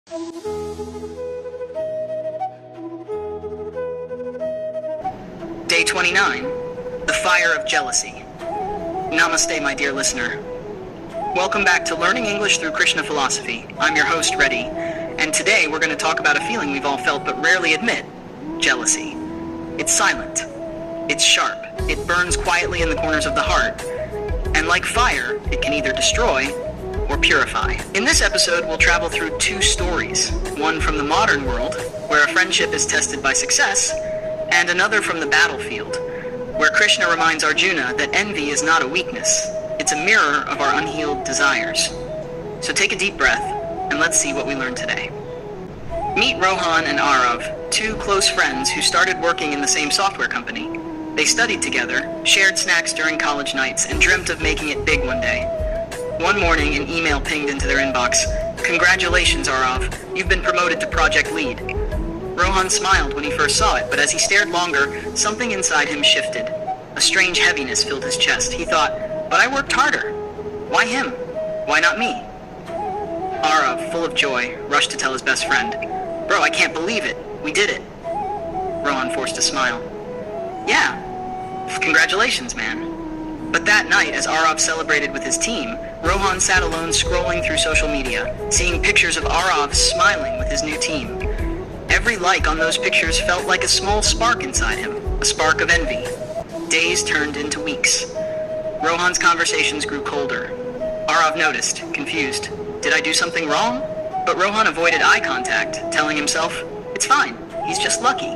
Day 29, The Fire of Jealousy. Namaste, my dear listener. Welcome back to Learning English through Krishna Philosophy. I'm your host, Reddy, and today we're going to talk about a feeling we've all felt but rarely admit, jealousy. It's silent. It's sharp. It burns quietly in the corners of the heart. And like fire, it can either destroy or purify. In this episode, we'll travel through two stories. One from the modern world, where a friendship is tested by success, and another from the battlefield, where Krishna reminds Arjuna that envy is not a weakness. It's a mirror of our unhealed desires. So take a deep breath, and let's see what we learned today. Meet Rohan and Arav, two close friends who started working in the same software company. They studied together, shared snacks during college nights, and dreamt of making it big one day. One morning, an email pinged into their inbox. "Congratulations, Arav. You've been promoted to project lead." Rohan smiled when he first saw it, but as he stared longer, something inside him shifted. A strange heaviness filled his chest. He thought, "But I worked harder. Why him? Why not me?" Arav, full of joy, rushed to tell his best friend. "Bro, I can't believe it. We did it." Rohan forced a smile. "Yeah. Congratulations, man." But that night, as Arav celebrated with his team, Rohan sat alone scrolling through social media, seeing pictures of Arav smiling with his new team. Every like on those pictures felt like a small spark inside him, a spark of envy. Days turned into weeks. Rohan's conversations grew colder. Arav noticed, confused. Did I do something wrong? But Rohan avoided eye contact, telling himself, "It's fine, he's just lucky."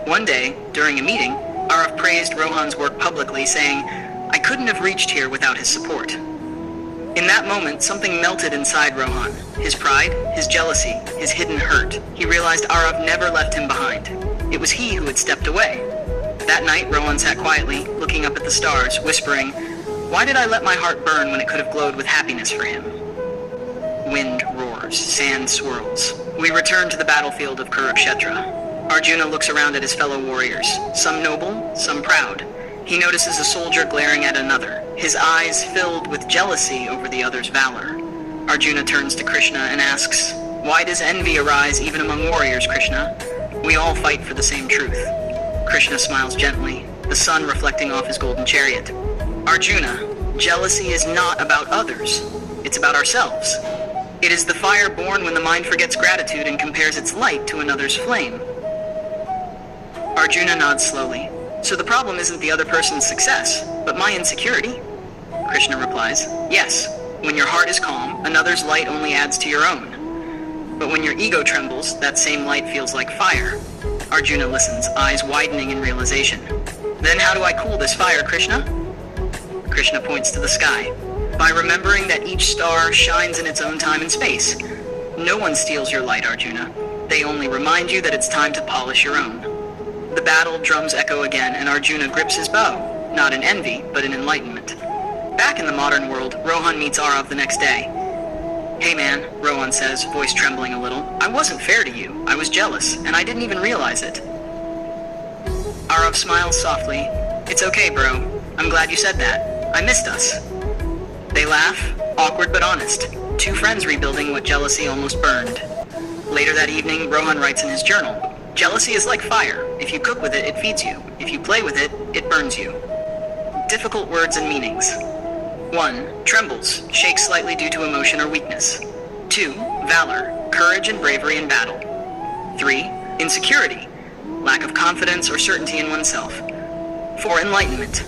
One day, during a meeting, Arav praised Rohan's work publicly, saying, "I couldn't have reached here without his support." In that moment, something melted inside Rohan. His pride, his jealousy, his hidden hurt. He realized Arav never left him behind. It was he who had stepped away. That night, Rohan sat quietly, looking up at the stars, whispering, "Why did I let my heart burn when it could have glowed with happiness for him?" Wind roars, sand swirls. We return to the battlefield of Kurukshetra. Arjuna looks around at his fellow warriors, some noble, some proud. He notices a soldier glaring at another, his eyes filled with jealousy over the other's valor. Arjuna turns to Krishna and asks, "Why does envy arise even among warriors, Krishna? We all fight for the same truth." Krishna smiles gently, the sun reflecting off his golden chariot. "Arjuna, jealousy is not about others. It's about ourselves. It is the fire born when the mind forgets gratitude and compares its light to another's flame." Arjuna nods slowly. "So the problem isn't the other person's success, but my insecurity?" Krishna replies, "Yes. When your heart is calm, another's light only adds to your own. But when your ego trembles, that same light feels like fire." Arjuna listens, eyes widening in realization. "Then how do I cool this fire, Krishna?" Krishna points to the sky. "By remembering that each star shines in its own time and space. No one steals your light, Arjuna. They only remind you that it's time to polish your own." The battle drums echo again, and Arjuna grips his bow, not in envy, but in enlightenment. Back in the modern world, Rohan meets Arav the next day. "Hey man," Rohan says, voice trembling a little, "I wasn't fair to you. I was jealous, and I didn't even realize it." Arav smiles softly. "It's okay, bro. I'm glad you said that. I missed us." They laugh, awkward but honest, two friends rebuilding what jealousy almost burned. Later that evening, Rohan writes in his journal, "Jealousy is like fire. If you cook with it, it feeds you. If you play with it, it burns you." Difficult words and meanings. 1. Trembles, shakes slightly due to emotion or weakness. 2. Valor, courage and bravery in battle. 3. Insecurity, lack of confidence or certainty in oneself. 4. Enlightenment,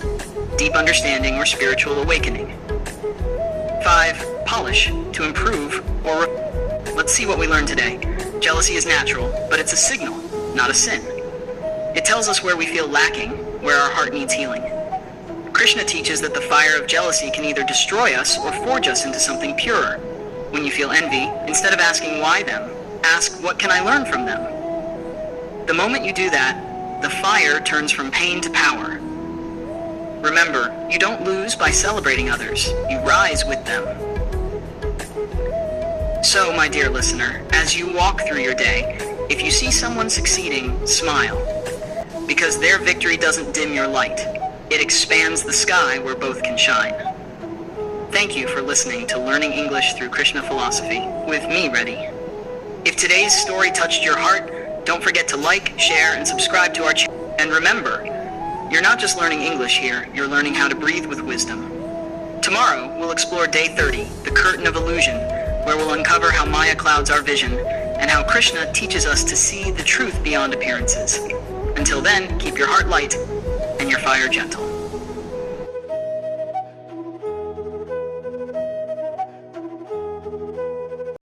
deep understanding or spiritual awakening. 5. Polish, to improve or Let's see what we learned today. Jealousy is natural, but it's a signal, not a sin. It tells us where we feel lacking, where our heart needs healing. Krishna teaches that the fire of jealousy can either destroy us or forge us into something purer. When you feel envy, instead of asking why them, ask what can I learn from them? The moment you do that, the fire turns from pain to power. Remember, you don't lose by celebrating others, you rise with them. So, my dear listener, as you walk through your day, if you see someone succeeding, smile. Because their victory doesn't dim your light. It expands the sky where both can shine. Thank you for listening to Learning English through Krishna Philosophy with me, Reddy. today's story touched your heart, don't forget to like, share, and subscribe to our channel. And remember, you're not just learning English here, you're learning how to breathe with wisdom. Tomorrow, we'll explore Day 30, the Curtain of Illusion, where we'll uncover how Maya clouds our vision, and how Krishna teaches us to see the truth beyond appearances. Until then, keep your heart light and your fire gentle.